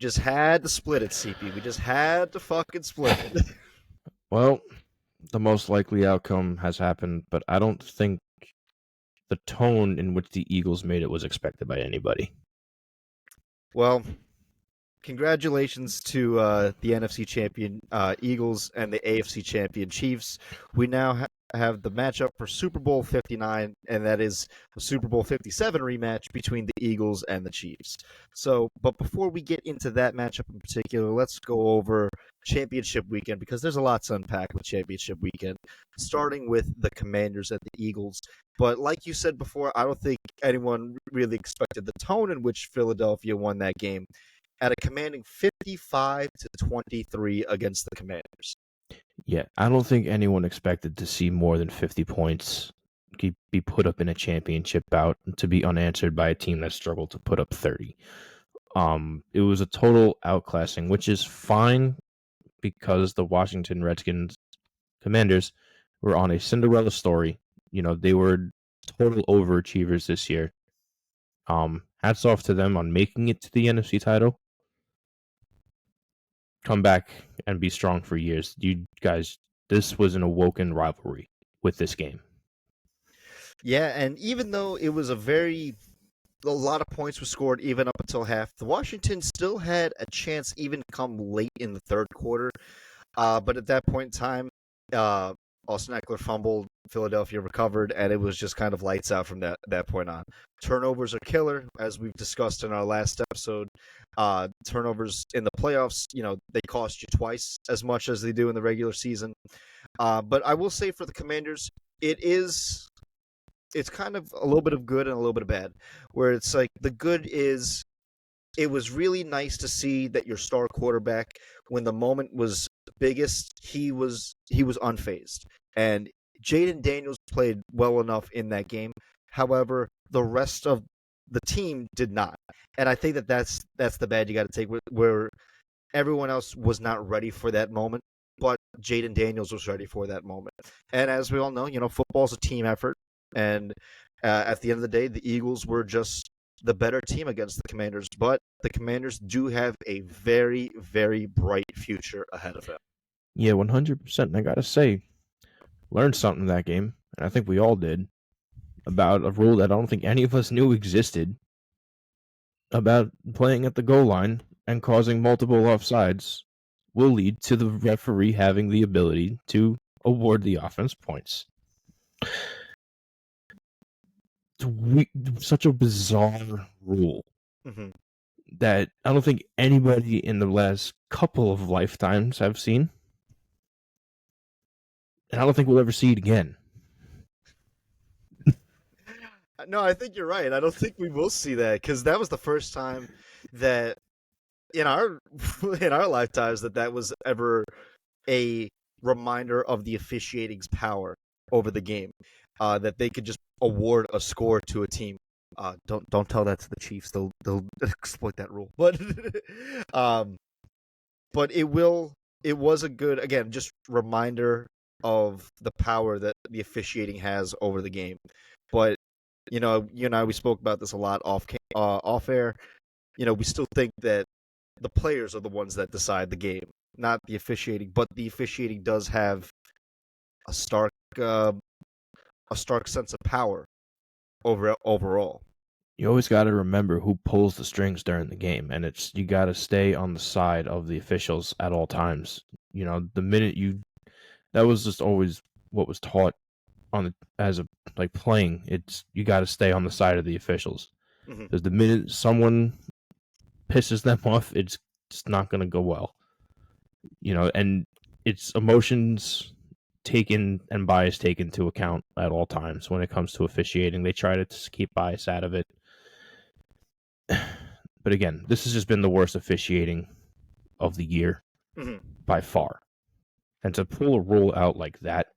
just had to split it, CP. We just had to fucking split it. Well, the most likely outcome has happened, but I don't think the tone in which the Eagles made it was expected by anybody. Well, congratulations to the NFC champion Eagles and the AFC champion Chiefs. We now have the matchup for Super Bowl 59, and that is a Super Bowl 57 rematch between the Eagles and the Chiefs. So, but before we get into that matchup in particular, let's go over championship weekend because there's a lot to unpack with championship weekend, starting with the Commanders and the Eagles. But like you said before, I don't think anyone really expected the tone in which Philadelphia won that game at a commanding 55-23 against the Commanders. Yeah, I don't think anyone expected to see more than 50 points be put up in a championship bout to be unanswered by a team that struggled to put up 30. It was a total outclassing, which is fine because the Washington Redskins Commanders were on a Cinderella story. They were total overachievers this year. Hats off to them on making it to the NFC title. Come back and be strong for years. You guys, this was an awoken rivalry with this game. Yeah, and even though it was a lot of points were scored even up until half, the Washington still had a chance even come late in the third quarter. But at that point in time, Austin Eckler fumbled, Philadelphia recovered, and it was just kind of lights out from that point on. Turnovers are killer, as we've discussed in our last episode. Turnovers in the playoffs, they cost you twice as much as they do in the regular season. But I will say for the Commanders, it's kind of a little bit of good and a little bit of bad, where it's like the good is it was really nice to see that your star quarterback, when the moment was biggest, he was unfazed. And Jaden Daniels played well enough in that game. However, the rest of the team did not. And I think that's the bad you got to take, where everyone else was not ready for that moment, but Jaden Daniels was ready for that moment. And as we all know, football's a team effort. And at the end of the day, the Eagles were just the better team against the Commanders. But the Commanders do have a very, very bright future ahead of them. Yeah, 100%. And I got to say, learned something in that game, and I think we all did, about a rule that I don't think any of us knew existed, about playing at the goal line and causing multiple offsides will lead to the referee having the ability to award the offense points. Such a bizarre rule that I don't think anybody in the last couple of lifetimes have seen. And I don't think we'll ever see it again. No, I think you're right. I don't think we will see that, because that was the first time that in our lifetimes that was ever a reminder of the officiating's power over the game, that they could just award a score to a team. Don't tell that to the Chiefs; they'll exploit that rule. But it was a good, again, just reminder of the power that the officiating has over the game. But you and I, we spoke about this a lot off air. We still think that the players are the ones that decide the game, not the officiating. But the officiating does have a stark sense of power overall. You always got to remember who pulls the strings during the game, and you got to stay on the side of the officials at all times. The minute that was just always what was taught playing. You got to stay on the side of the officials, because the minute someone pisses them off, it's not going to go well. And it's emotions taken and bias taken into account at all times when it comes to officiating. They try to keep bias out of it. But again, this has just been the worst officiating of the year by far. And to pull a rule out like that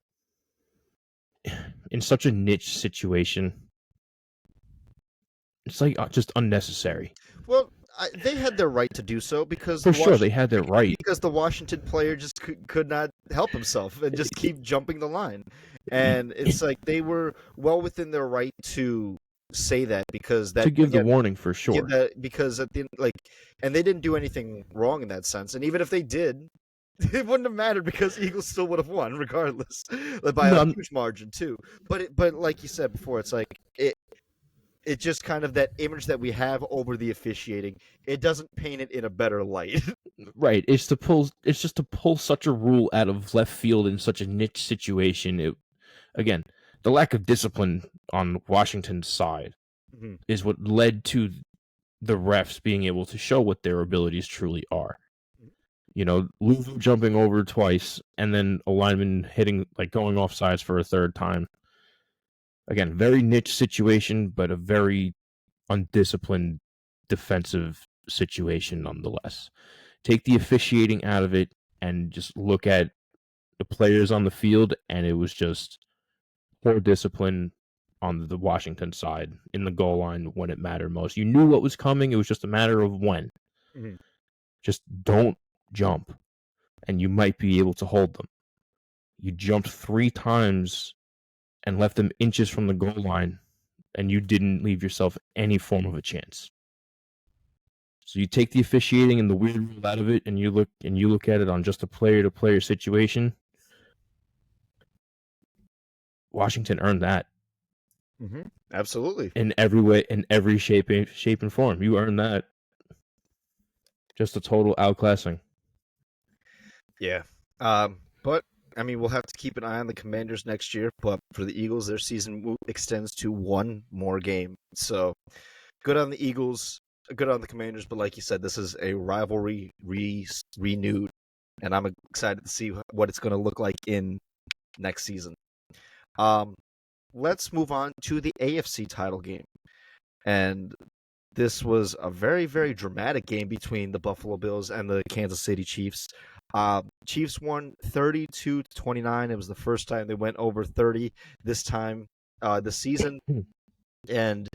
in such a niche situation, it's like just unnecessary. Well, they had their right to do so, because for sure they had their right, because the Washington player just could not help himself and just keep jumping the line, and it's like they were well within their right to say that because that to give the again, warning for sure. because at the and they didn't do anything wrong in that sense. And even if they did, it wouldn't have mattered because Eagles still would have won regardless, by No, a huge margin too. But like you said before, it's like it just kind of that image that we have over the officiating. It doesn't paint it in a better light. right. It's just to pull such a rule out of left field in such a niche situation. Again, the lack of discipline on Washington's side Mhm. is what led to the refs being able to show what their abilities truly are. Lulu jumping over twice and then a lineman hitting, going off sides for a third time. Again, very niche situation, but a very undisciplined defensive situation nonetheless. Take the officiating out of it and just look at the players on the field, and it was just poor discipline on the Washington side in the goal line when it mattered most. You knew what was coming. It was just a matter of when. Mhm. Just don't jump, and you might be able to hold them. You jumped 3 times and left them inches from the goal line, and you didn't leave yourself any form of a chance. So you take the officiating and the weird rule out of it, and you look at it on just a player-to-player situation. Washington earned that. Mm-hmm. Absolutely. In every way, in every shape and form. You earned that. Just a total outclassing. Yeah. But I mean, we'll have to keep an eye on the Commanders next year. But for the Eagles, their season extends to one more game. So good on the Eagles, good on the Commanders. But like you said, this is a rivalry renewed, and I'm excited to see what it's going to look like in next season. Let's move on to the AFC title game, and this was a very, very dramatic game between the Buffalo Bills and the Kansas City Chiefs. Chiefs won 32-29. It was the first time they went over 30 this time this season. And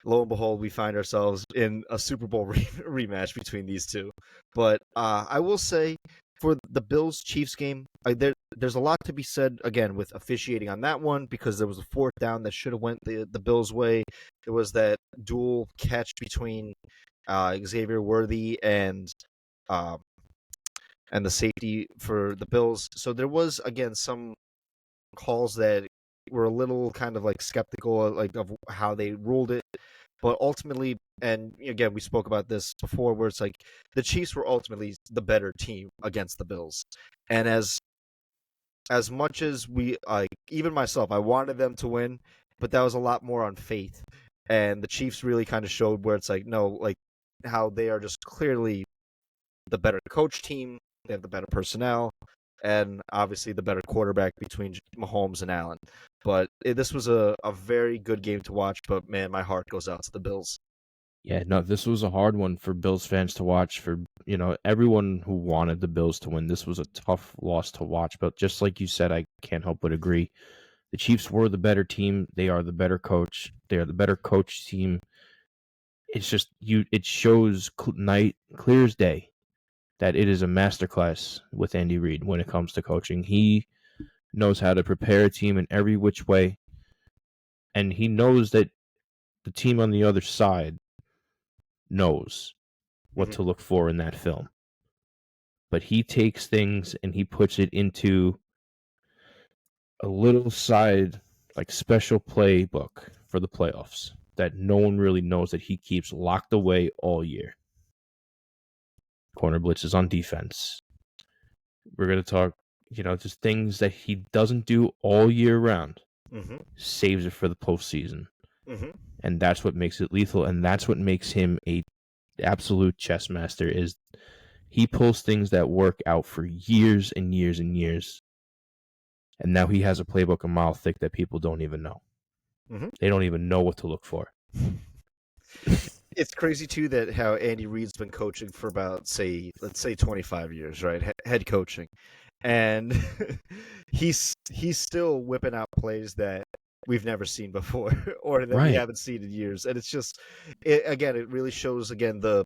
lo and behold, we find ourselves in a Super Bowl rematch between these two. But I will say, for the Bills-Chiefs game, there's a lot to be said, again, with officiating on that one, because there was a fourth down that should have went the Bills' way. There was that dual catch between Xavier Worthy uh, and the safety for the Bills. So there was, again, some calls that were a little kind of skeptical of how they ruled it. But ultimately, and again, we spoke about this before, where it's like the Chiefs were ultimately the better team against the Bills. And as much as even myself, I wanted them to win, but that was a lot more on faith. And the Chiefs really kind of showed where it's like, no, how they are just clearly the better coach team. They have the better personnel, and obviously the better quarterback between Mahomes and Allen. But this was a very good game to watch. But man, my heart goes out to the Bills. Yeah, no, this was a hard one for Bills fans to watch. For everyone who wanted the Bills to win, this was a tough loss to watch. But just like you said, I can't help but agree. The Chiefs were the better team. They are the better coach. They are the better coach team. It's just it shows clear as day that it is a masterclass with Andy Reid when it comes to coaching. He knows how to prepare a team in every which way, and he knows that the team on the other side knows what to look for in that film. But he takes things and he puts it into a little side, special playbook for the playoffs that no one really knows, that he keeps locked away all year. Corner blitzes on defense. We're going to talk, just things that he doesn't do all year round. Saves it for the postseason. And that's what makes it lethal, and that's what makes him a absolute chess master. Is he pulls things that work out for years and years and years, and now he has a playbook a mile thick that people don't even know. They don't even know what to look for. It's crazy too that how Andy Reid's been coaching for about let's say 25 years, right? Head coaching, and he's still whipping out plays that we've never seen before or that we haven't seen in years. And it's just, again, it really shows the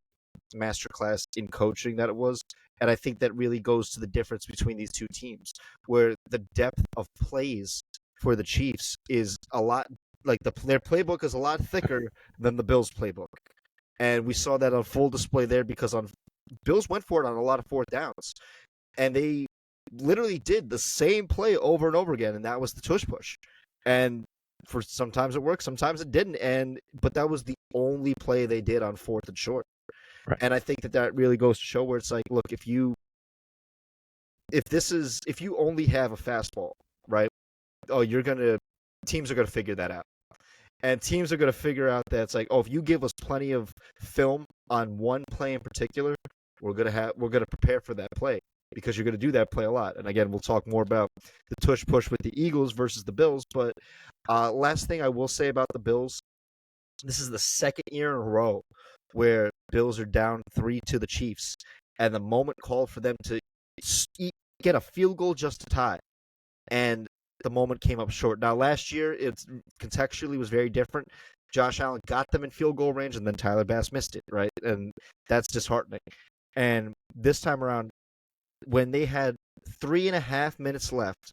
masterclass in coaching that it was. And I think that really goes to the difference between these two teams, where the depth of plays for the Chiefs is a lot their playbook is a lot thicker than the Bills' playbook, and we saw that on full display there because on Bills went for it on a lot of fourth downs, and they literally did the same play over and over again, and that was the tush push, and for sometimes it worked, sometimes it didn't, but that was the only play they did on fourth and short, Right. and I think that really goes to show where it's like, look, if you only have a fastball, right? Oh, teams are gonna figure that out. And teams are going to figure out that it's like, oh, if you give us plenty of film on one play in particular, we're going to prepare for that play because you're going to do that play a lot. And again, we'll talk more about the tush push with the Eagles versus the Bills. But last thing I will say about the Bills, this is the second year in a row where Bills are down 3 to the Chiefs, and the moment called for them to get a field goal just to tie, and the moment came up short. Now, last year, it contextually was very different. Josh Allen got them in field goal range, and then Tyler Bass missed it, right? And that's disheartening. And this time around, when they had 3.5 minutes left,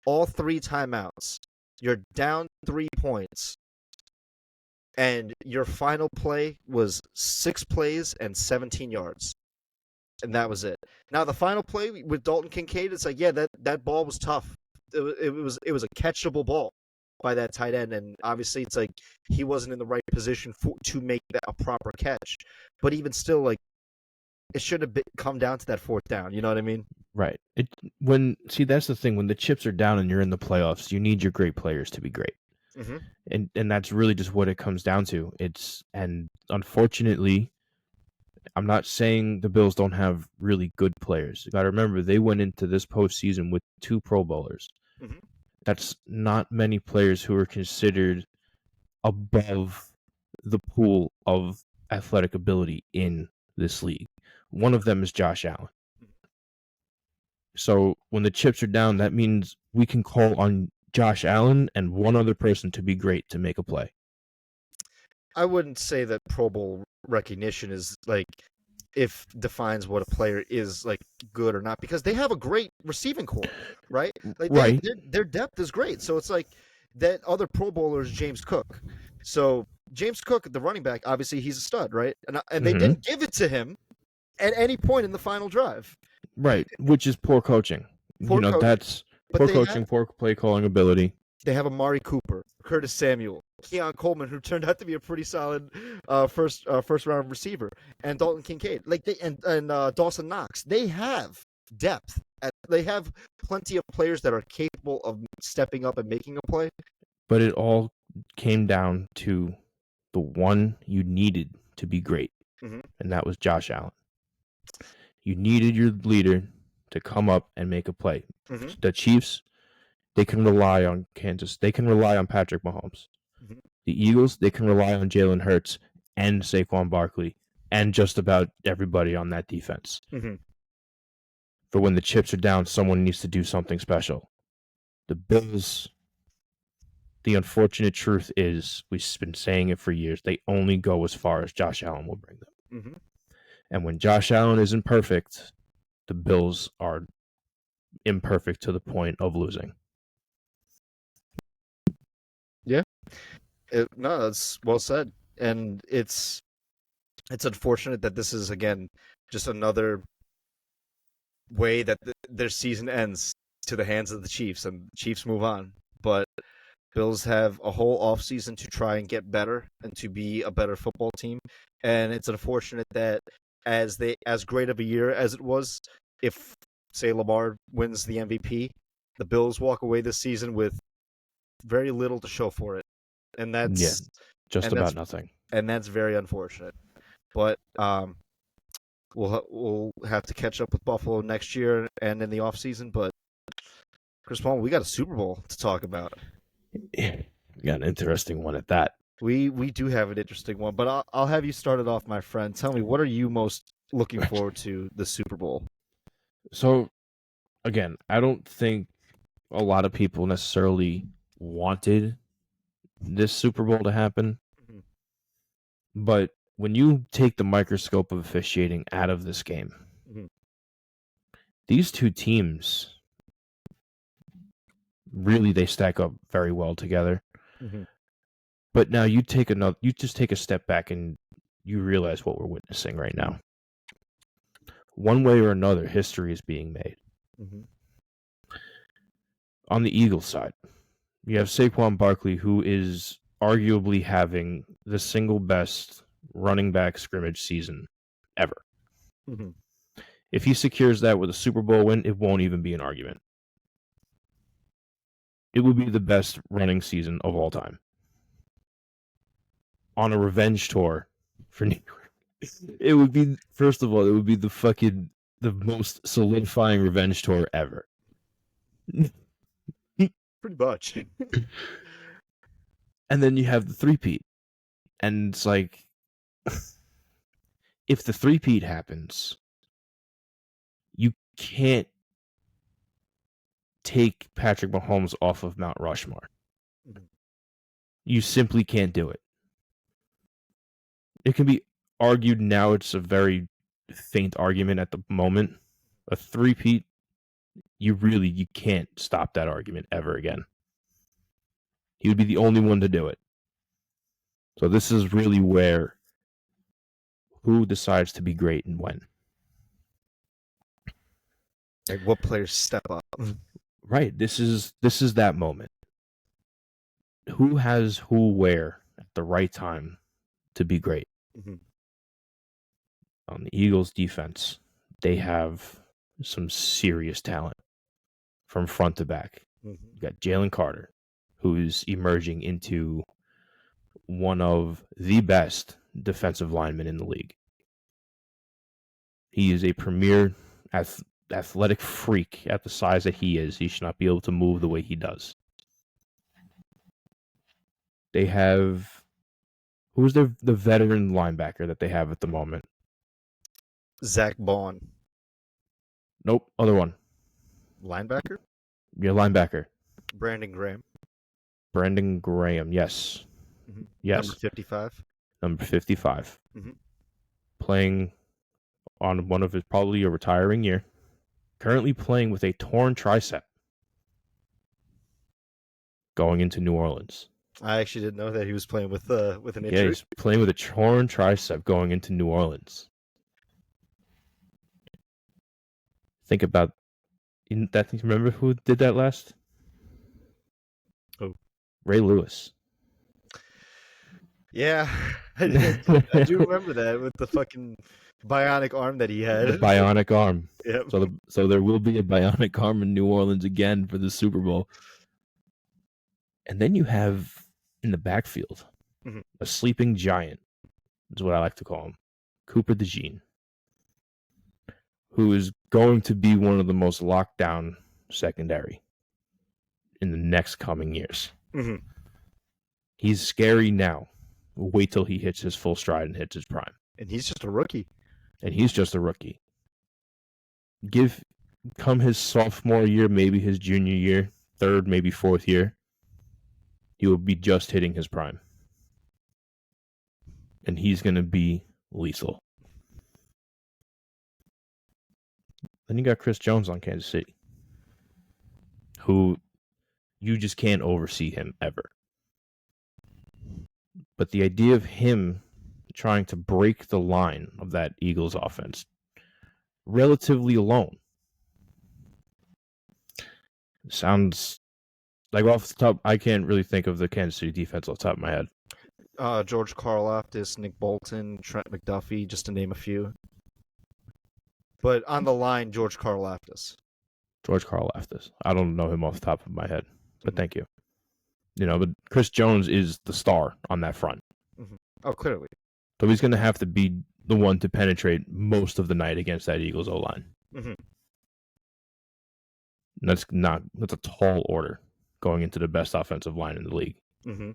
all 3 timeouts, you're down 3 points, and your final play was 6 plays and 17 yards. And that was it. Now, the final play with Dalton Kincaid, it's like, yeah, that ball was tough. It was a catchable ball by that tight end, and obviously it's like he wasn't in the right position to make that a proper catch. But even still, like, it should have come down to that fourth down. You know what I mean? Right. That's the thing. When the chips are down and you're in the playoffs, you need your great players to be great, Mm-hmm. and that's really just what it comes down to. And unfortunately, I'm not saying the Bills don't have really good players. You got to remember they went into this postseason with 2 Pro Bowlers. Mm-hmm. That's not many players who are considered above the pool of athletic ability in this league. One of them is Josh Allen. So when the chips are down, that means we can call on Josh Allen and one other person to be great to make a play. I wouldn't say that Pro Bowl recognition is like if defines what a player is like good or not, because they have a great receiving core, right? Like Right. their depth is great. So it's like that other Pro Bowler is James Cook. So James Cook, the running back, obviously he's a stud, right? And they didn't give it to him at any point in the final drive. Right, which is poor coaching. Poor coach, That's but poor coaching, poor play calling ability. They have Amari Cooper, Curtis Samuel, Keon Coleman, who turned out to be a pretty solid first round receiver, and Dalton Kincaid, and Dawson Knox. They have depth. They have plenty of players that are capable of stepping up and making a play. But it all came down to the one you needed to be great, and that was Josh Allen. You needed your leader to come up and make a play. The Chiefs, they can rely on Kansas. They can rely on Patrick Mahomes. The Eagles, they can rely on Jalen Hurts and Saquon Barkley and just about everybody on that defense. For when the chips are down, someone needs to do something special. The Bills, the unfortunate truth is, we've been saying it for years, they only go as far as Josh Allen will bring them. And when Josh Allen isn't perfect, the Bills are imperfect to the point of losing. Yeah. No, that's well said. And it's unfortunate that this is, again, just another way that their season ends to the hands of the Chiefs, and the Chiefs move on. But Bills have a whole offseason to try and get better and to be a better football team. And it's unfortunate that as great of a year as it was, if, say, Lamar wins the MVP, the Bills walk away this season with very little to show for it. And that's about nothing. And that's very unfortunate. But we'll have to catch up with Buffalo next year and in the offseason. But Chris Paul, we got a Super Bowl to talk about. We got an interesting one at that. We do have an interesting one, but I'll have you start it off, my friend. Tell me, what are you most looking forward to the Super Bowl? So, again, I don't think a lot of people necessarily wanted this Super Bowl to happen. But when you take the microscope of officiating out of this game, these two teams, really, they stack up very well together. But now you just take a step back and you realize what we're witnessing right now. One way or another, history is being made. Mm-hmm. On the Eagles side, you have Saquon Barkley, who is arguably having the single best running back scrimmage season ever. Mm-hmm. If he secures that with a Super Bowl win, it won't even be an argument. It will be the best running season of all time. On a revenge tour for New York, it would be, first of all, it would be the most solidifying revenge tour ever. Pretty much. And then you have the three-peat. And it's like, if the three-peat happens, you can't take Patrick Mahomes off of Mount Rushmore. Mm-hmm. You simply can't do it. It can be argued now, it's a very faint argument at the moment. A three-peat, you can't stop that argument ever again. He would be the only one to do it. So this is really where who decides to be great and when. Like, what players step up? Right. This is that moment. Who has who where at the right time to be great? Mm-hmm. On the Eagles defense, they have some serious talent from front to back. Mm-hmm. You got Jalen Carter, who's emerging into one of the best defensive linemen in the league. He is a premier athletic freak at the size that he is. He should not be able to move the way he does. They have, who's the veteran linebacker that they have at the moment? Zach Bond. Nope, other one. Linebacker? Your linebacker. Brandon Graham. Brandon Graham, yes. Mm-hmm. Yes. Number 55. Number 55. Mm-hmm. Playing on one of his, probably a retiring year. Currently playing with a torn tricep. Going into New Orleans. I actually didn't know that he was playing with an injury. Yeah, he's playing with a torn tricep going into New Orleans. Think about that. Remember who did that last? Oh, Ray Lewis. Yeah, I do remember that with the fucking bionic arm that he had. The bionic arm. Yep. So there will be a bionic arm in New Orleans again for the Super Bowl. And then you have in the backfield a sleeping giant, is what I like to call him, Cooper DeJean, who is going to be one of the most locked down secondary in the next coming years. Mm-hmm. He's scary now. Wait till he hits his full stride and hits his prime. And he's just a rookie. Come his sophomore year, maybe his junior year, third, maybe fourth year, he will be just hitting his prime. And he's going to be lethal. Then you got Chris Jones on Kansas City, who you just can't oversee him ever. But the idea of him trying to break the line of that Eagles offense relatively alone sounds like, off the top, I can't really think of the Kansas City defense off the top of my head. George Karlaftis, Nick Bolton, Trent McDuffie, just to name a few. But on the line, George Karlaftis. I don't know him off the top of my head, but thank you. But Chris Jones is the star on that front. Mm-hmm. Oh, clearly. So he's going to have to be the one to penetrate most of the night against that Eagles O-line. Mm-hmm. And that's a tall order going into the best offensive line in the league. Mm-hmm.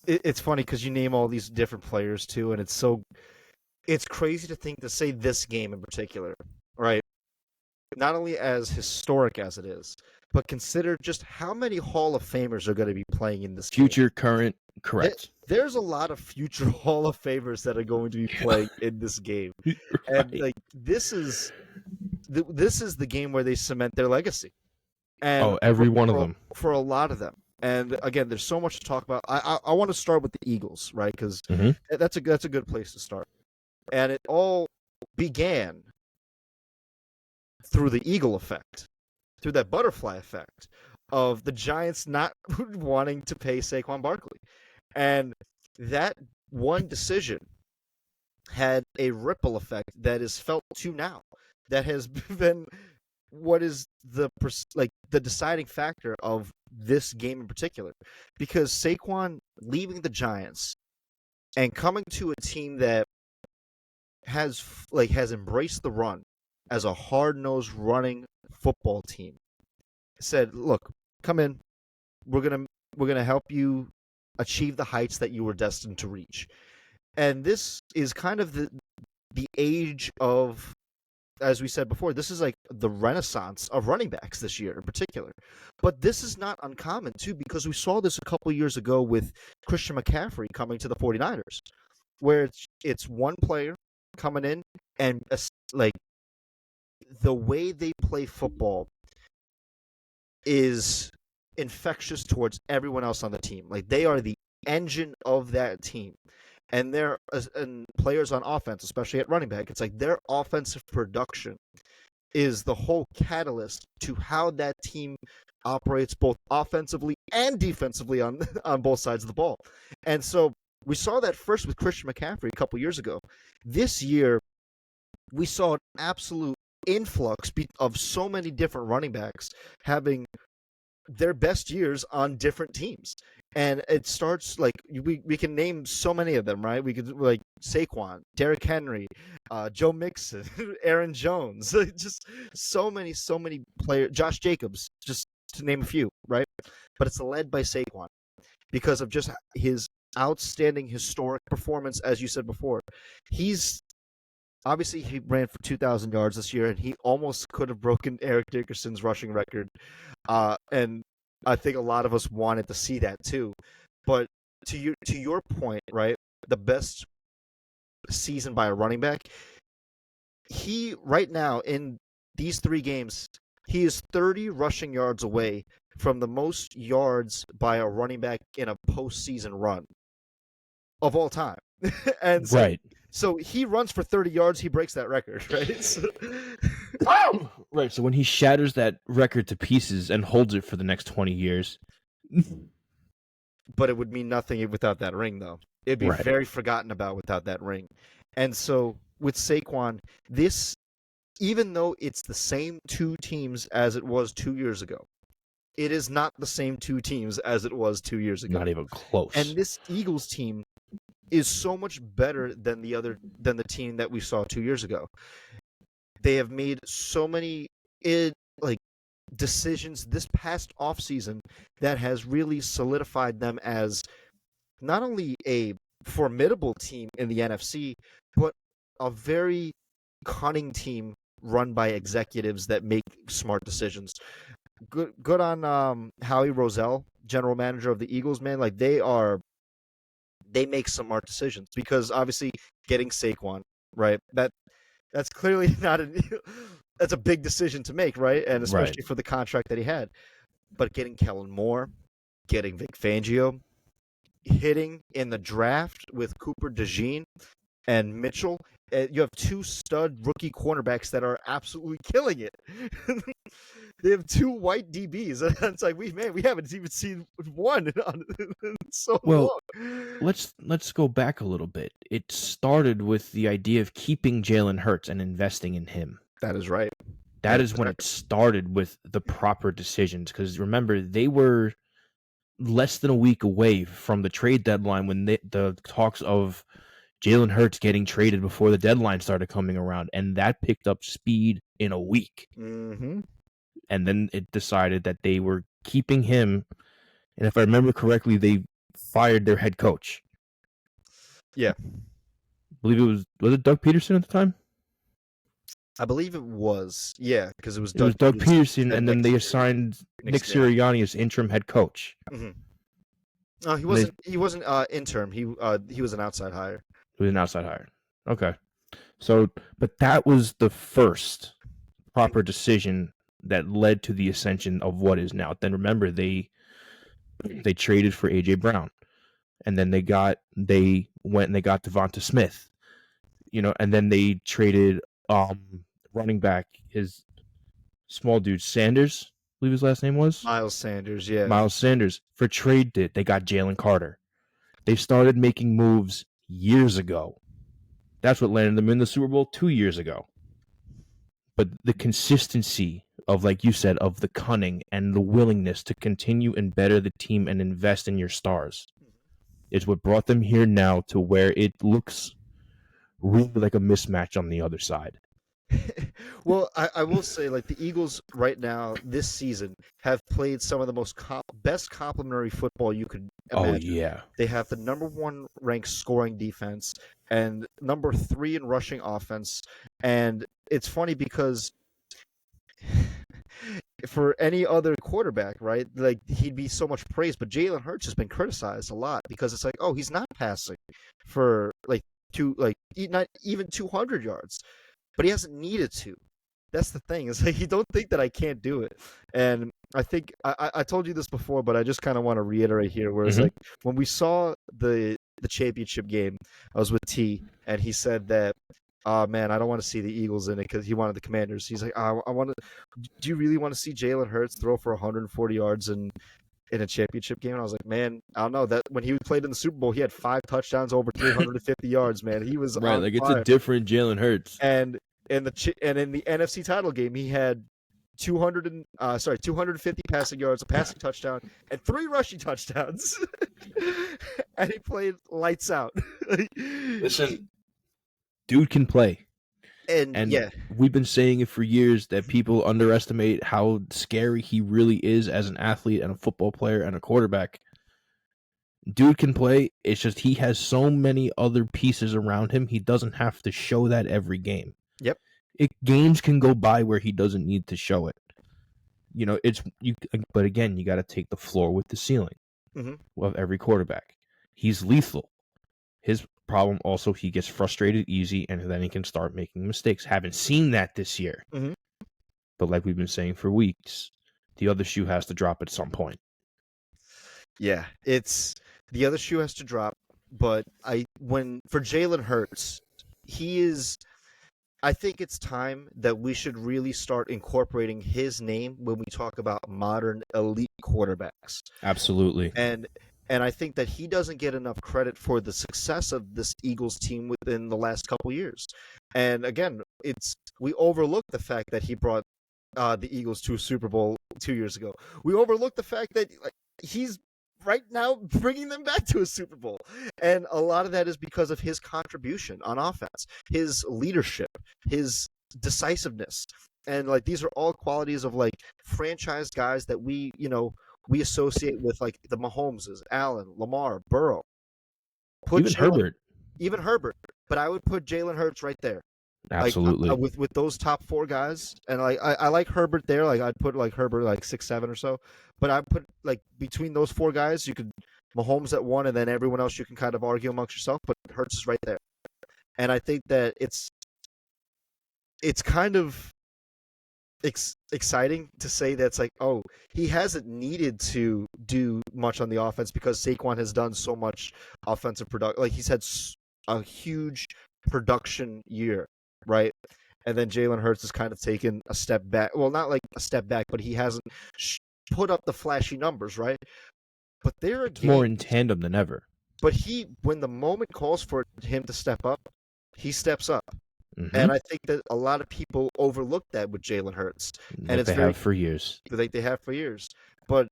It's funny because you name all these different players too, and it's crazy to think to say this game in particular, right? Not only as historic as it is, but consider just how many Hall of Famers are going to be playing in this future, game. Current, correct. There's a lot of future Hall of Famers that are going to be playing in this game, right. And like this is the game where they cement their legacy. and Oh, every one of them. for a lot of them. And again, there's so much to talk about. I want to start with the Eagles, right? Because Mm-hmm. that's a good place to start. And it all began through the eagle effect, through that butterfly effect of the Giants not wanting to pay Saquon Barkley. And that one decision had a ripple effect that is felt to now. That has been what is the deciding factor of this game in particular, because Saquon leaving the Giants and coming to a team that has embraced the run as a hard-nosed running football team, said, "Look, come in. We're gonna help you achieve the heights that you were destined to reach." And this is kind of the age of, as we said before, this is like the renaissance of running backs this year in particular. But this is not uncommon too, because we saw this a couple of years ago with Christian McCaffrey coming to the 49ers, where it's one player coming in and like the way they play football is infectious towards everyone else on the team. Like they are the engine of that team. And and players on offense, especially at running back, it's like their offensive production is the whole catalyst to how that team operates both offensively and defensively on on both sides of the ball. And so we saw that first with Christian McCaffrey a couple years ago. This year, we saw an absolute influx of so many different running backs having their best years on different teams. And it starts like we can name so many of them, right? We could like Saquon, Derrick Henry, Joe Mixon, Aaron Jones, just so many players, Josh Jacobs, just to name a few, right? But it's led by Saquon because of just his outstanding historic performance, as you said before. He's obviously he ran for 2,000 yards this year, and he almost could have broken Eric Dickerson's rushing record. And I think a lot of us wanted to see that too. But to your point, right? The best season by a running back. He right now in these 3 games, he is 30 rushing yards away from the most yards by a running back in a postseason run of all time. And so, Right. so he runs for 30 yards, he breaks that record, right? So, Right. So when he shatters that record to pieces and holds it for the next 20 years. But it would mean nothing without that ring, though. It'd be Right. very forgotten about without that ring. And so with Saquon, this, even though it's the same 2 teams as it was 2 years ago, it is not the same 2 teams as it was 2 years ago. Not even close. And this Eagles team is so much better than the team that we saw 2 years ago. They have made so many decisions this past offseason that has really solidified them as not only a formidable team in the NFC, but a very cunning team run by executives that make smart decisions. Good on Howie Rozelle, general manager of the Eagles, man. Like they make smart decisions because obviously getting Saquon, right? That's clearly not that's a big decision to make, right? And especially for the contract that he had. But getting Kellen Moore, getting Vic Fangio, hitting in the draft with Cooper DeJean and Mitchell, you have 2 stud rookie cornerbacks that are absolutely killing it. They have 2 white DBs. It's like we haven't even seen one in so long. Let's go back a little bit. It started with the idea of keeping Jalen Hurts and investing in him. That is right. That is when it started with the proper decisions. Because remember, they were less than a week away from the trade deadline when the talks of Jalen Hurts getting traded before the deadline started coming around, and that picked up speed in a week. Mm-hmm. And then it decided that they were keeping him, and if I remember correctly, they fired their head coach. Yeah. I believe was it Doug Peterson at the time? I believe it was. Yeah, because it was Doug Peterson, and then they assigned Nick Sirianni as interim head coach. Mm-hmm. No, he wasn't. He wasn't interim. He was an outside hire. He was an outside hire. Okay. So, but that was the first proper decision that led to the ascension of what is now. Then remember, they traded for AJ Brown, and then they went and they got Devonta Smith, and then they traded running back, his small dude Sanders, I believe his last name was Miles Sanders, yeah. Miles Sanders. For trade, they got Jalen Carter. They started making moves years ago. That's what landed them in the Super Bowl 2 years ago. But the consistency of, like you said, of the cunning and the willingness to continue and better the team and invest in your stars is what brought them here now to where it looks really like a mismatch on the other side. Well, I will say, like, the Eagles right now this season have played some of the best complementary football you could imagine. Oh, yeah. They have the number 1 ranked scoring defense and number 3 in rushing offense. And it's funny because for any other quarterback, right, like, he'd be so much praised, but Jalen Hurts has been criticized a lot because it's like, oh, he's not passing for not even 200 yards. But he hasn't needed to. That's the thing. It's like, you don't think that I can't do it. And I think I told you this before, but I just kind of want to reiterate here, where it's like, when we saw the championship game, I was with T, and he said that, man, I don't want to see the Eagles in it because he wanted the Commanders. He's like, I want to. Do you really want to see Jalen Hurts throw for 140 yards in a championship game? And I was like, man, I don't know. That when he played in the Super Bowl, he had 5 touchdowns over 350 yards. Man, he was right. on Like, fire. it's a different Jalen Hurts. And in the NFC title game, he had 250 passing yards, a passing touchdown, and 3 rushing touchdowns. And he played lights out. Listen, dude can play. And yeah, we've been saying it for years that people underestimate how scary he really is as an athlete and a football player and a quarterback. Dude can play. It's just he has so many other pieces around him. He doesn't have to show that every game. Yep. Games can go by where he doesn't need to show it. But again, you got to take the floor with the ceiling of every quarterback. He's lethal. His problem also, he gets frustrated easy, and then he can start making mistakes. Haven't seen that this year. But like we've been saying for weeks, the other shoe has to drop at some point. Yeah, the other shoe has to drop. But for Jalen Hurts, I think it's time that we should really start incorporating his name when we talk about modern elite quarterbacks. Absolutely. And I think that he doesn't get enough credit for the success of this Eagles team within the last couple years. And again, we overlook the fact that he brought the Eagles to a Super Bowl 2 years ago. We overlook the fact that he's right now bringing them back to a Super Bowl. And a lot of that is because of his contribution on offense, his leadership, his decisiveness. And these are all qualities of franchise guys that we associate with the Mahomeses, Allen, Lamar, Burrow. Herbert. Even Herbert. But I would put Jalen Hurts right there. Absolutely. With those top 4 guys. And I like Herbert there. I'd put Herbert 6'7" or so. But I put between those 4 guys, you could Mahomes at 1, and then everyone else you can kind of argue amongst yourself, but Hurts is right there. And I think that it's kind of exciting to say that's he hasn't needed to do much on the offense because Saquon has done so much offensive production. He's had a huge production year, right? And then Jalen Hurts has kind of taken a step back. Well, not a step back, but he hasn't put up the flashy numbers, right? But they're more in tandem than ever. But when the moment calls for him to step up, he steps up. And I think that a lot of people overlook that with Jalen Hurts. And they have for years. They have for years. But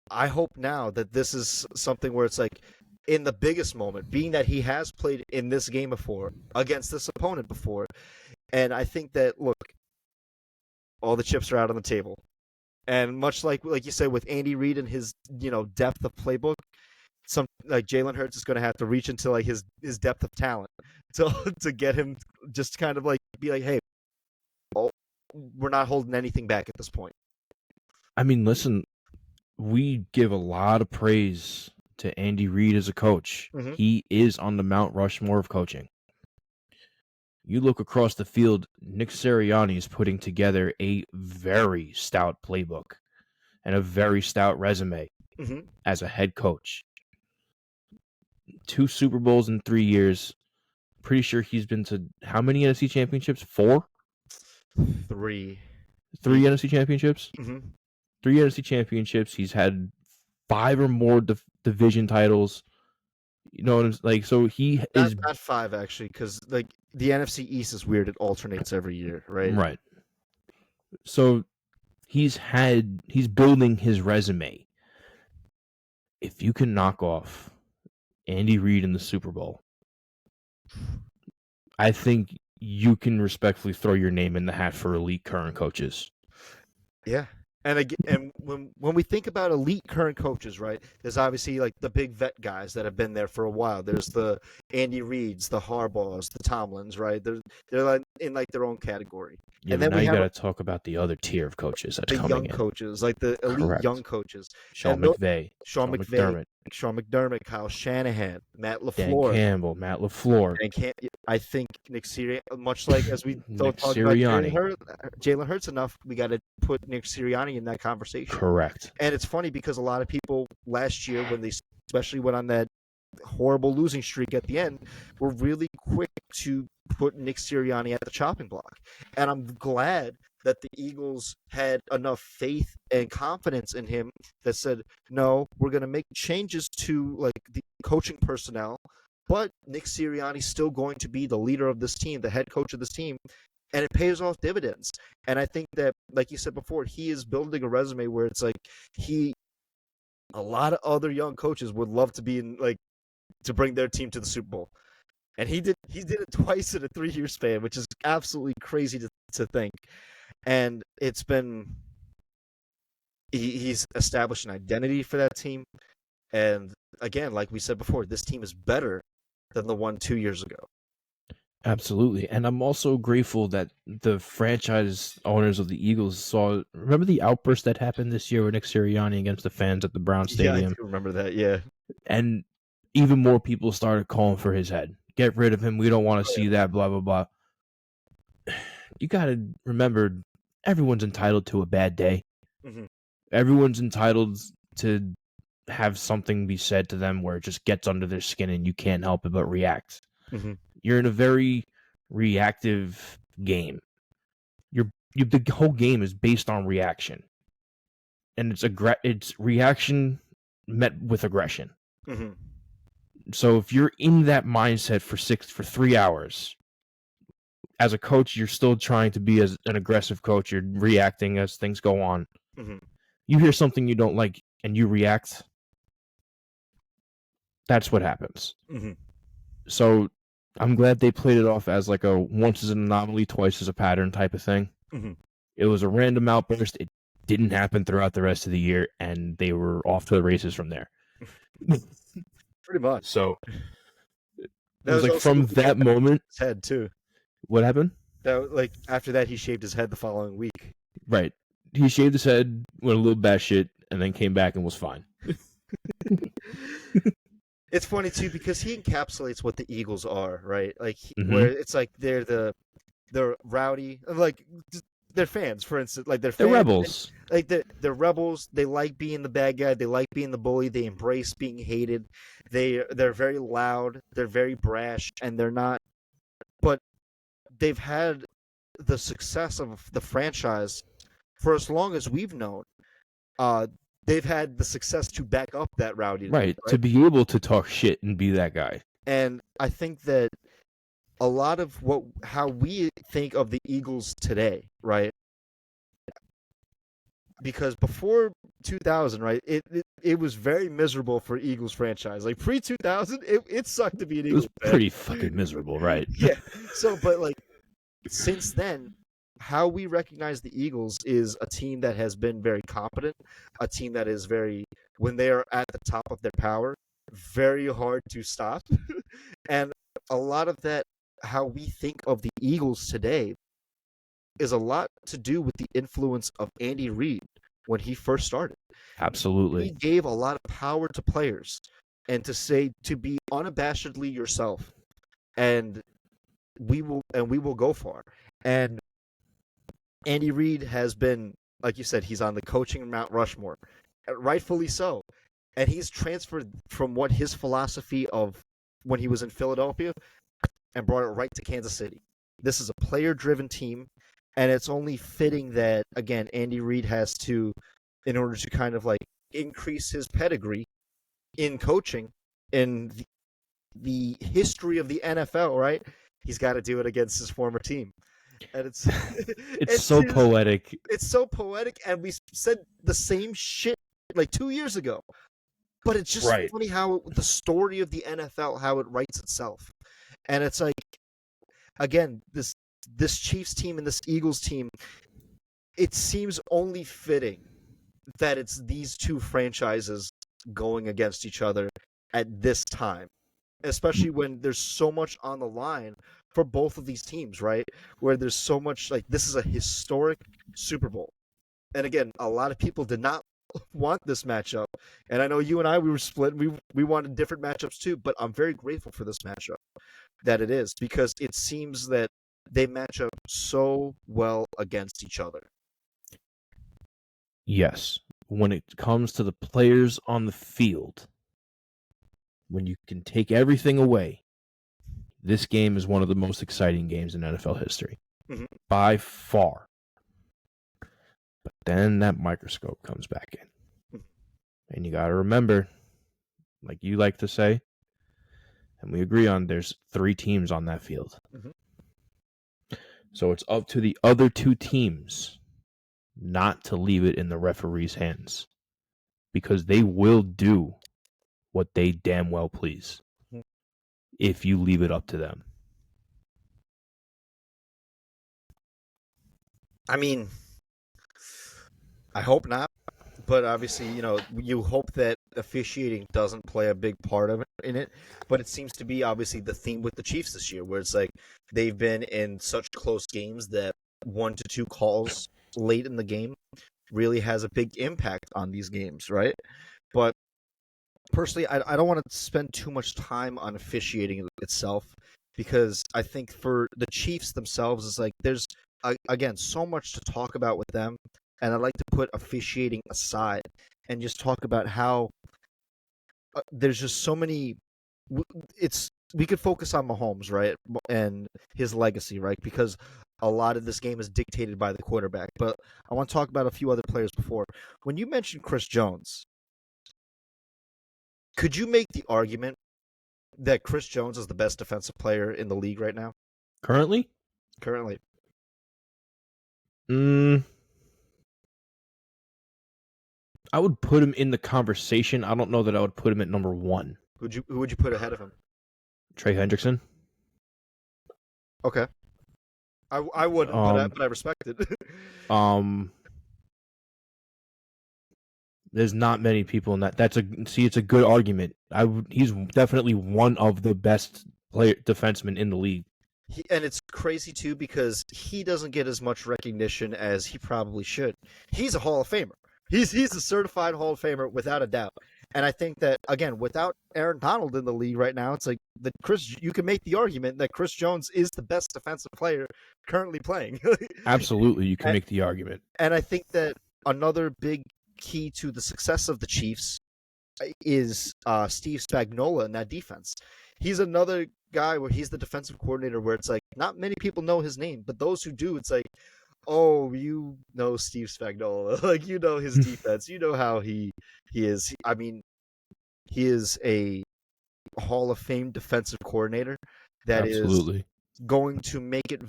I hope now that this is something where it's in the biggest moment, being that he has played in this game before, against this opponent before. And I think that, look, all the chips are out on the table. And much like you said, with Andy Reid and his, depth of playbook, Jalen Hurts is going to have to reach into his depth of talent to get him just kind of be hey, we're not holding anything back at this point. I mean, listen, we give a lot of praise to Andy Reid as a coach. He is on the Mount Rushmore of coaching. You look across the field, Nick Sirianni is putting together a very stout playbook and a very stout resume as a head coach. 2 Super Bowls in 3 years. Pretty sure he's been to how many NFC championships? 4? 3. 3 NFC championships? Mm-hmm. 3 NFC championships. He's had 5 or more division titles. You know, like, so he is not 5 actually, because like the NFC East is weird. It alternates every year, right? right. So he's building his resume. If you can knock off Andy Reid in the Super Bowl, I think you can respectfully throw your name in the hat for elite current coaches. Yeah. And again, and when we think about elite current coaches, right? There's obviously like the big vet guys that have been there for a while. There's the Andy Reids, the Harbaughs, the Tomlins, right? They're like in like their own category. Yeah, and but then now we you have got to talk about the other tier of coaches that's the coming young in. coaches, like the elite Correct. young coaches. Sean McVay, Sean McDermott, Kyle Shanahan, Matt Dan LaFleur. Campbell, Matt LaFleur. I think Nick Sirianni, much like as we don't Nick talk Sirianni. about Jalen Hurts enough, we got to put Nick Sirianni in that conversation. Correct. And it's funny because a lot of people last year, when they especially went on that horrible losing streak at the end, were really quick to put Nick Sirianni at the chopping block. And I'm glad that the Eagles had enough faith and confidence in him that said, no, we're going to make changes to like the coaching personnel, but Nick Sirianni's still going to be the leader of this team, the head coach of this team, and it pays off dividends. And I think that, like you said before, he is building a resume where it's like a lot of other young coaches would love to be in, like, to bring their team to the Super Bowl. And he did it twice in a 3-year span, which is absolutely crazy to think. And it's been he's established an identity for that team. And again, like we said before, this team is better than the one 2 years ago. Absolutely. And I'm also grateful that the franchise owners of the Eagles saw, remember the outburst that happened this year with Nick Sirianni against the fans at the Brown Stadium? Yeah, I do remember that, yeah. And even more people started calling for his head. Get rid of him. We don't want to see that, blah, blah, blah. You got to remember, everyone's entitled to a bad day. Mm-hmm. Everyone's entitled to have something be said to them where it just gets under their skin and you can't help it but react. Mm-hmm. You're in a very reactive game. The whole game is based on reaction, and it's reaction met with aggression. Mm-hmm. So if you're in that mindset for 3 hours, as a coach, you're still trying to be as an aggressive coach. You're reacting as things go on. Mm-hmm. You hear something you don't like and you react. That's what happens. Mm-hmm. So I'm glad they played it off as like a once is an anomaly, twice is a pattern type of thing. Mm-hmm. It was a random outburst. It didn't happen throughout the rest of the year, and they were off to the races from there. Pretty much. So it was like from that moment. His head too. What happened? That, like, after that, he shaved his head the following week. Right. He shaved his head, went a little batshit, and then came back and was fine. It's funny too because he encapsulates what the Eagles are, right? Like Mm-hmm. where it's like they're rowdy, like they're fans, for instance, like they're rebels. Like they're rebels. They like being the bad guy. They like being the bully. They embrace being hated. They're very loud. They're very brash, and they're not. But they've had the success of the franchise for as long as we've known. They've had the success to back up that rowdy, right? To be able to talk shit and be that guy. And I think that a lot of how we think of the Eagles today, right? Because before 2000, right, it was very miserable for Eagles franchise. Like pre-2000, it sucked to be an Eagles fan. It was pretty fucking miserable, right? Yeah. So, but like since then, how we recognize the Eagles is a team that has been very competent, a team that is when they are at the top of their power, very hard to stop. And a lot of that, how we think of the Eagles today, is a lot to do with the influence of Andy Reid when he first started. Absolutely. He gave a lot of power to players and to be unabashedly yourself. And we will go far. And Andy Reid has been, like you said, he's on the coaching Mount Rushmore, rightfully so. And he's transferred from what his philosophy of when he was in Philadelphia and brought it right to Kansas City. This is a player-driven team, and it's only fitting that, again, Andy Reid has to, in order to kind of like increase his pedigree in coaching in the history of the NFL, right? He's got to do it against his former team. And it's It's so poetic. It's so poetic, and we said the same shit like 2 years ago. But it's just funny how the story of the NFL, how it writes itself. And it's like, again, this Chiefs team and this Eagles team, it seems only fitting that it's these two franchises going against each other at this time, especially when there's so much on the line for both of these teams, right? Where there's so much, like, this is a historic Super Bowl. And again, a lot of people did not want this matchup. And I know you and I, we were split. We wanted different matchups too, but I'm very grateful for this matchup that it is, because it seems that they match up so well against each other. Yes. When it comes to the players on the field, when you can take everything away, this game is one of the most exciting games in NFL history. Mm-hmm. By far. But then that microscope comes back in. And you got to remember, like you like to say, and we agree on, there's 3 teams on that field. Mm-hmm. So it's up to the other 2 teams not to leave it in the referee's hands, because they will do what they damn well please if you leave it up to them. I mean, I hope not, but obviously, you hope that officiating doesn't play a big part in it. But it seems to be obviously the theme with the Chiefs this year, where it's like they've been in such close games that 1 to 2 calls late in the game really has a big impact on these games, right? But personally, I don't want to spend too much time on officiating itself, because I think for the Chiefs themselves, it's like there's, again, so much to talk about with them, and I'd like to put officiating aside and just talk about how there's just so many. We could focus on Mahomes, right, and his legacy, right, because a lot of this game is dictated by the quarterback. But I want to talk about a few other players before. When you mentioned Chris Jones, could you make the argument that Chris Jones is the best defensive player in the league right now? Currently? I would put him in the conversation. I don't know that I would put him at number 1. Who would you put ahead of him? Trey Hendrickson. Okay. I wouldn't, but I respect it. There's not many people in that. It's a good argument. He's definitely one of the best defensemen in the league. And it's crazy too, because he doesn't get as much recognition as he probably should. He's a Hall of Famer. He's a certified Hall of Famer without a doubt. And I think that, again, without Aaron Donald in the league right now, it's like you can make the argument that Chris Jones is the best defensive player currently playing. Absolutely, you can make the argument. And I think that another big key to the success of the Chiefs is Steve Spagnuolo in that defense. He's another guy where he's the defensive coordinator, where it's like not many people know his name, but those who do, it's like, oh, you know Steve Spagnuolo, like, you know his defense, you know how he is. I mean, he is a Hall of Fame defensive coordinator that Absolutely. is going to make it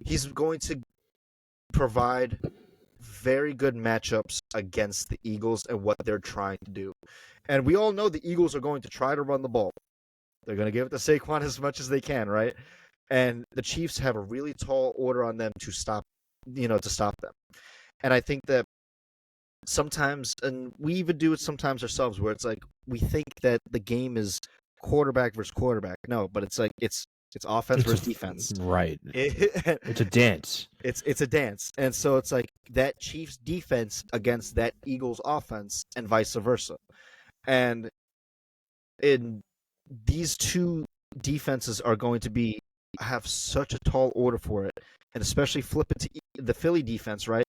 he's going to provide very good matchups against the Eagles and what they're trying to do. And we all know the Eagles are going to try to run the ball. They're going to give it to Saquon as much as they can, right? And the Chiefs have a really tall order on them to stop them. And I think that sometimes, and we even do it sometimes ourselves, where it's like we think that the game is quarterback versus quarterback. No, but it's like it's offense versus defense. Right. It's a dance. It's a dance. And so it's like that Chiefs defense against that Eagles offense and vice versa. And in these two defenses are going to be have such a tall order for it, and especially flip it to the Philly defense, right?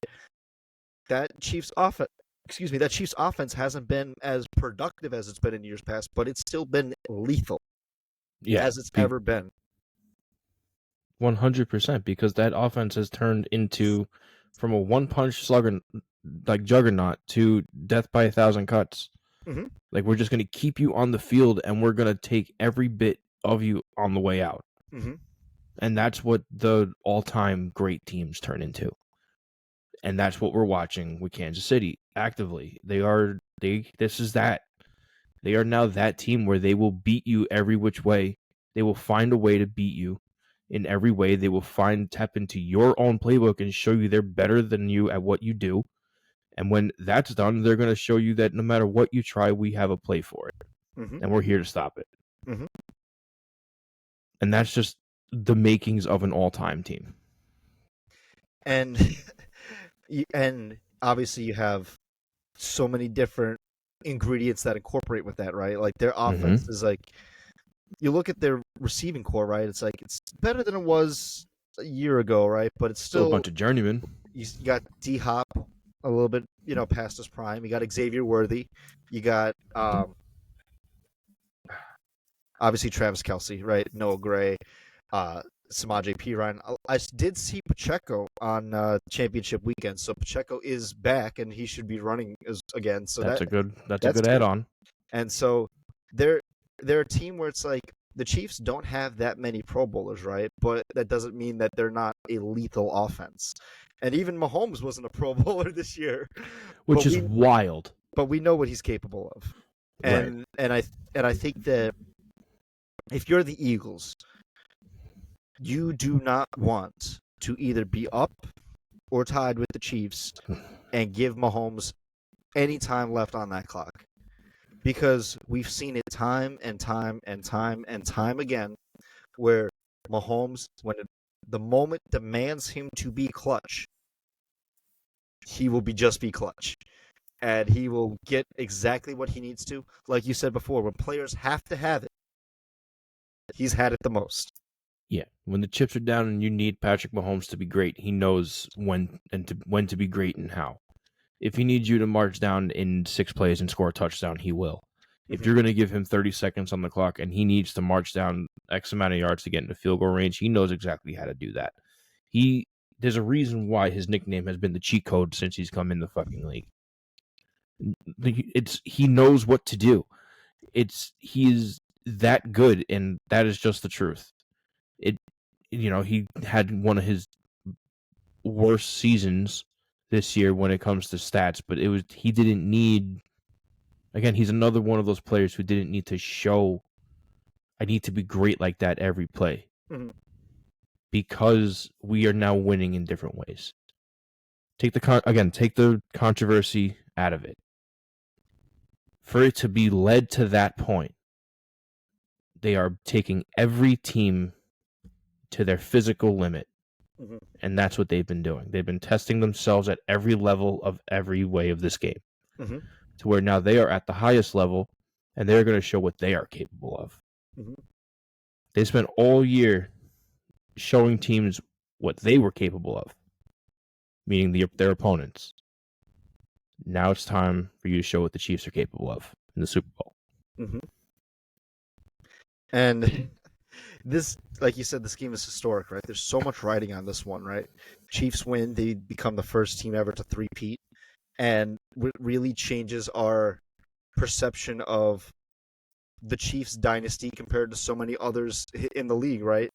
That Chiefs offense. Excuse me, that Chiefs offense hasn't been as productive as it's been in years past, but it's still been lethal Yeah, as it's ever been. 100%, because that offense has turned into from a one-punch slugger like juggernaut to death by 1,000 cuts. Mm-hmm. Like, we're just going to keep you on the field, and we're going to take every bit of you on the way out. Mm-hmm. And that's what the all-time great teams turn into. And that's what we're watching with Kansas City actively. This is that. They are now that team where they will beat you every which way. They will find a way to beat you in every way. They will tap into your own playbook and show you they're better than you at what you do. And when that's done, they're going to show you that no matter what you try, we have a play for it. Mm-hmm. And we're here to stop it. Mm-hmm. And that's just the makings of an all-time team. And and obviously you have so many different ingredients that incorporate with that, right? Like their offense is like, you look at their receiving core, right? It's like it's better than it was a year ago, right? But it's Still a still bunch of journeymen. you got D Hop a little bit, past his prime. You got Xavier Worthy. You got obviously Travis Kelce, right? Noah Gray, Samaje Perine. I did see Pacheco on championship weekend, so Pacheco is back and he should be running again. So that's a good good. add-on. And so they're a team where it's like the Chiefs don't have that many Pro Bowlers, right? But that doesn't mean that they're not a lethal offense. And even Mahomes wasn't a Pro Bowler this year, which is wild. But we know what he's capable of. And right. and I think that if you're the Eagles, you do not want to either be up or tied with the Chiefs and give Mahomes any time left on that clock. Because we've seen it time and time and time and time again where Mahomes, when the moment demands him to be clutch, he will just be clutch. And he will get exactly what he needs to. Like you said before, when players have to have it, he's had it the most. Yeah, when the chips are down and you need Patrick Mahomes to be great, he knows when to be great and how. If he needs you to march down in 6 plays and score a touchdown, he will. Mm-hmm. If you're going to give him 30 seconds on the clock and he needs to march down X amount of yards to get into field goal range, he knows exactly how to do that. There's a reason why his nickname has been the cheat code since he's come in the fucking league. He knows what to do. He is that good, and that is just the truth. He had one of his worst seasons this year when it comes to stats, but he didn't need. Again, he's another one of those players who didn't need to show, I need to be great like that every play. Mm-hmm. Because we are now winning in different ways. Take the controversy out of it. For it to be led to that point, they are taking every team to their physical limit. Mm-hmm. And that's what they've been doing. They've been testing themselves at every level of every way of this game. Mm-hmm. To where now they are at the highest level, and they're going to show what they are capable of. Mm-hmm. They spent all year showing teams what they were capable of, meaning their opponents. Now it's time for you to show what the Chiefs are capable of in the Super Bowl. Mm-hmm. And this, like you said, this game is historic, right? There's so much riding on this one, right? Chiefs win, they become the first team ever to three-peat, and what really changes our perception of the Chiefs dynasty compared to so many others in the league, right?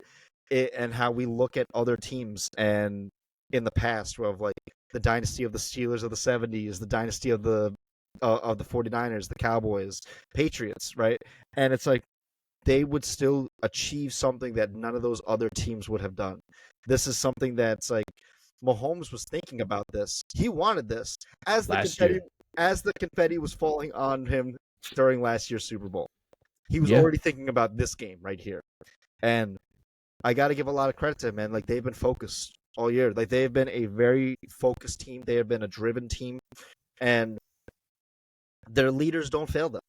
And how we look at other teams and in the past of like the dynasty of the Steelers of the 70s, the dynasty of the 49ers, the Cowboys, Patriots, right? And it's like they would still achieve something that none of those other teams would have done. This is something that's like Mahomes was thinking about this. He wanted this as the confetti was falling on him during last year's Super Bowl. He was already thinking about this game right here. And I got to give a lot of credit to him, man. Like, they've been focused all year. Like, they've been a very focused team. They have been a driven team. And their leaders don't fail them.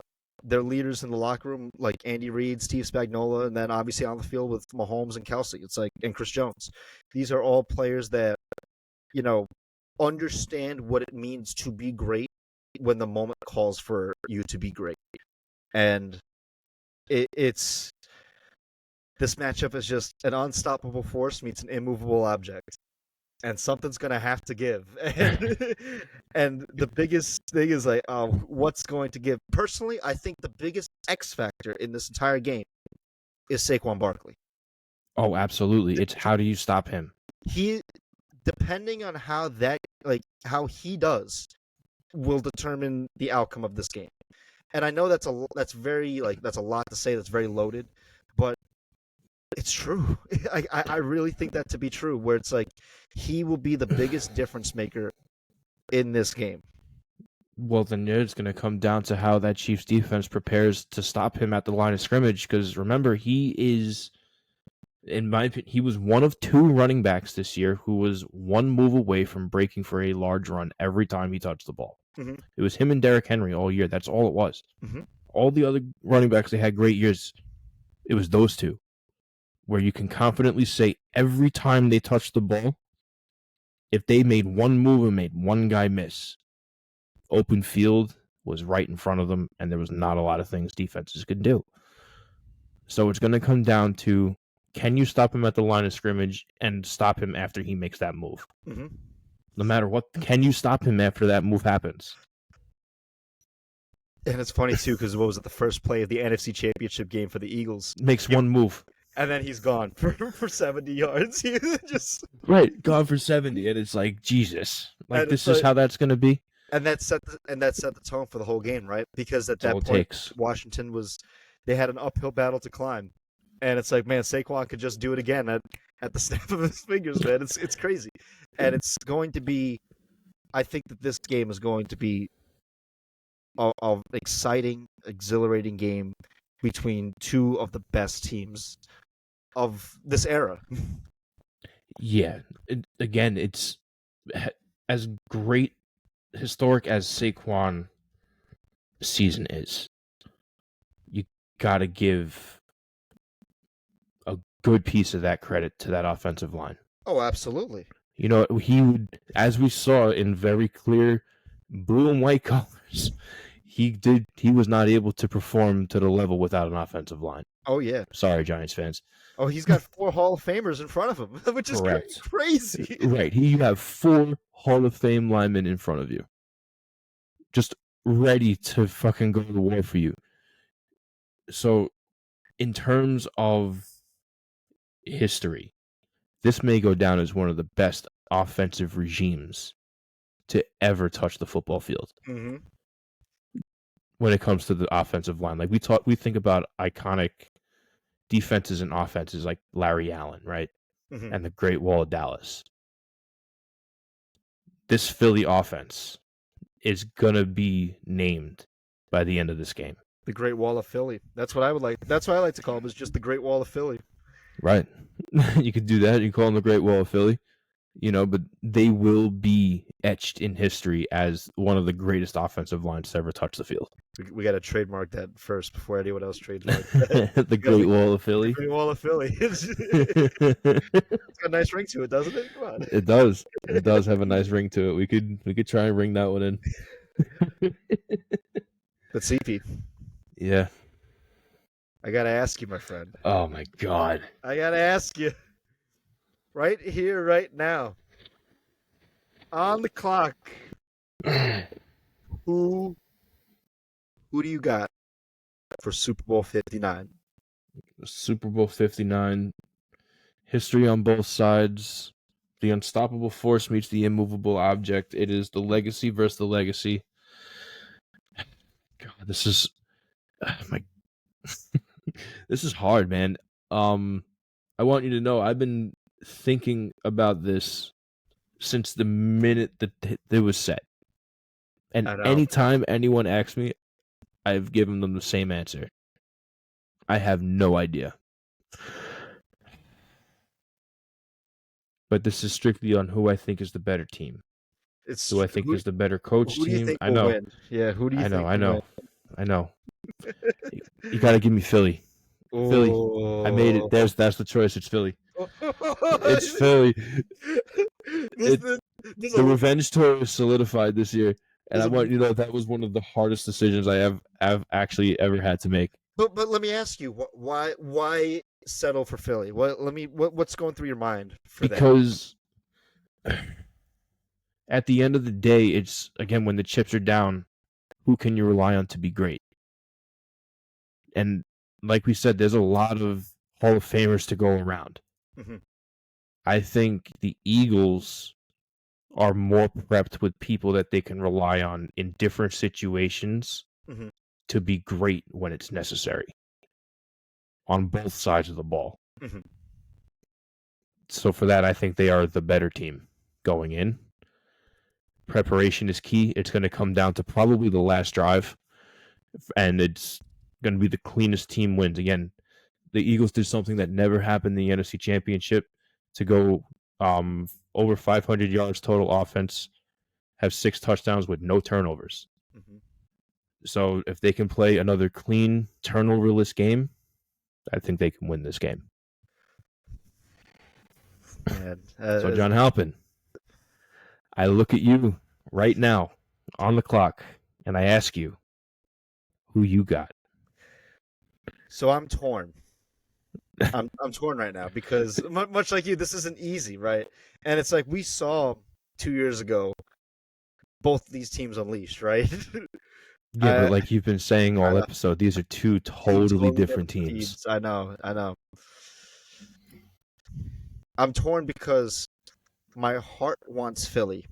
their leaders in the locker room, like Andy Reid, Steve Spagnuolo, and then obviously on the field with Mahomes and Kelsey. It's like, and Chris Jones. These are all players that, you know, understand what it means to be great when the moment calls for you to be great. And it's this matchup is just an unstoppable force meets an immovable object. And something's gonna have to give, and the biggest thing is like, what's going to give? Personally, I think the biggest X factor in this entire game is Saquon Barkley. Oh, absolutely. It's how do you stop him? He, depending on how he does, will determine the outcome of this game. And I know that's a lot to say. That's very loaded, but it's true. I really think that to be true, where it's like he will be the biggest difference maker in this game. Well, then it's going to come down to how that Chiefs defense prepares to stop him at the line of scrimmage. Because remember, he is, in my opinion, he was one of 2 running backs this year who was one move away from breaking for a large run every time he touched the ball. Mm-hmm. It was him and Derrick Henry all year. That's all it was. Mm-hmm. All the other running backs, they had great years. It was those 2. Where you can confidently say every time they touched the ball, if they made one move and made one guy miss, open field was right in front of them, and there was not a lot of things defenses could do. So it's going to come down to, can you stop him at the line of scrimmage and stop him after he makes that move? Mm-hmm. No matter what, can you stop him after that move happens? And it's funny, too, because what was it, the first play of the NFC Championship game for the Eagles? Makes one move. And then he's gone for 70 yards. Just right, gone for 70, and it's like, Jesus. Like, and this is how that's going to be? And that set the tone for the whole game, right? Because at that point, Washington they had an uphill battle to climb. And it's like, man, Saquon could just do it again at the snap of his fingers, man. It's crazy. And it's going to be, I think that this game is going to be an exciting, exhilarating game between 2 of the best teams of this era. Yeah. Again, it's as great, historic as Saquon season is. You got to give a good piece of that credit to that offensive line. Oh, absolutely. You know, he would, as we saw in very clear blue and white colors, he was not able to perform to the level without an offensive line. Oh, yeah. Sorry, Giants fans. Oh, he's got 4 Hall of Famers in front of him, which is crazy. Right. You have 4 Hall of Fame linemen in front of you. Just ready to fucking go to war for you. So, in terms of history, this may go down as one of the best offensive regimes to ever touch the football field. Mm-hmm. When it comes to the offensive line, like we think about iconic defenses and offenses like Larry Allen, right? Mm-hmm. And the Great Wall of Dallas. This Philly offense is gonna be named by the end of this game. The Great Wall of Philly. That's what I would like. That's what I like to call them, is just the Great Wall of Philly. Right. You could do that. You call them the Great Wall of Philly. You know, but they will be etched in history as one of the greatest offensive lines to ever touch the field. We got to trademark that first before anyone else trademarks that. The Great Wall of Philly. The Great Wall of Philly. It's got a nice ring to it, doesn't it? Come on. It does. It does have a nice ring to it. We could try and ring that one in. But CP. Yeah. I got to ask you, my friend. Oh, my God. I got to ask you. Right here, right now. On the clock. Who do you got for Super Bowl 59? Super Bowl 59. History on both sides. The unstoppable force meets the immovable object. It is the legacy versus the legacy. God, this is this is hard, man. I want you to know I've been thinking about this since the minute that it was set. And anytime anyone asks me, I've given them the same answer. I have no idea. But this is strictly on who I think is the better team. Who I think is the better coach team. I know. Will win? Yeah, who do you think? I know. You got to give me Philly. Philly. I made it. That's the choice. It's Philly. It's Philly. The revenge tour is solidified this year, and I want you to know that was one of the hardest decisions I have actually ever had to make. But let me ask you, why settle for Philly? What's going through your mind for that? Because at the end of the day, it's again when the chips are down, who can you rely on to be great? And like we said, there's a lot of Hall of Famers to go around. Mm-hmm. I think the Eagles are more prepped with people that they can rely on in different situations mm-hmm. to be great when it's necessary on both sides of the ball. Mm-hmm. So for that, I think they are the better team going in. Preparation is key. It's going to come down to probably the last drive, and it's going to be the cleanest team wins. Again, the Eagles did something that never happened in the NFC Championship to go over 500 yards total offense, have 6 touchdowns with no turnovers. Mm-hmm. So if they can play another clean, turnoverless game, I think they can win this game. Man, so John Halpin, I look at you right now on the clock, and I ask you, who you got? So I'm torn. I'm torn right now because much like you, this isn't easy, right? And it's like we saw 2 years ago both these teams unleashed, right? Yeah, but like you've been saying all episode, these are two totally different teams. I know. I'm torn because my heart wants Philly.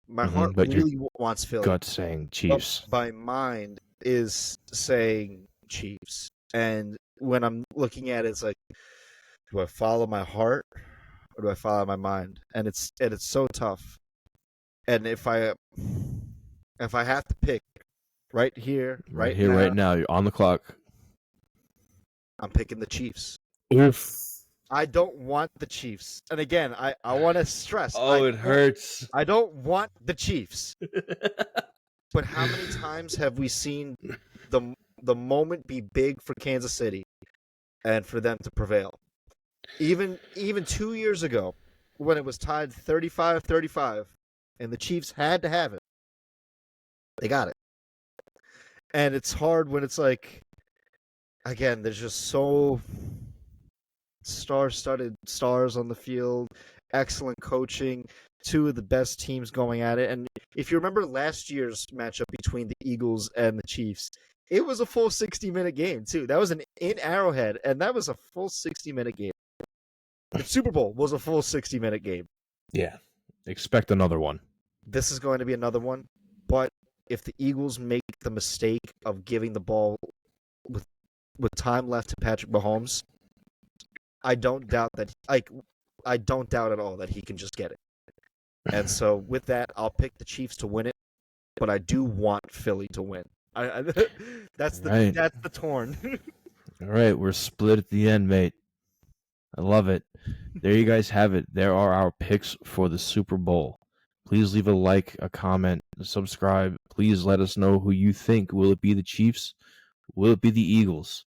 My heart really wants Philly. Gut saying Chiefs. But my mind is saying Chiefs. And when I'm looking at it, it's like, do I follow my heart or do I follow my mind? And it's so tough. And if I have to pick right here, right now, you're on the clock. I'm picking the Chiefs. Oof. I don't want the Chiefs. And again, I want to stress. It hurts. I don't want the Chiefs. But how many times have we seen the moment be big for Kansas City and for them to prevail? Even 2 years ago when it was tied 35-35 and the Chiefs had to have it. They got it. And it's hard when it's like, again, there's just so star-studded stars on the field, excellent coaching, two of the best teams going at it. And if you remember last year's matchup between the Eagles and the Chiefs, it was a full 60-minute game, too. That was in Arrowhead, and that was a full 60-minute game. The Super Bowl was a full 60-minute game. Yeah. Expect another one. This is going to be another one. But if the Eagles make the mistake of giving the ball with time left to Patrick Mahomes, I don't doubt that. I don't doubt at all that he can just get it. And so with that, I'll pick the Chiefs to win it, but I do want Philly to win. That's the torn. All right, we're split at the end, mate. I love it. There you guys have it. There are our picks for the Super Bowl. Please leave a like, a comment, subscribe. Please let us know who you think. Will it be the Chiefs? Will it be the Eagles?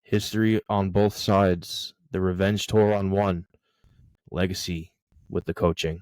History on both sides. The revenge tour on one. Legacy with the coaching.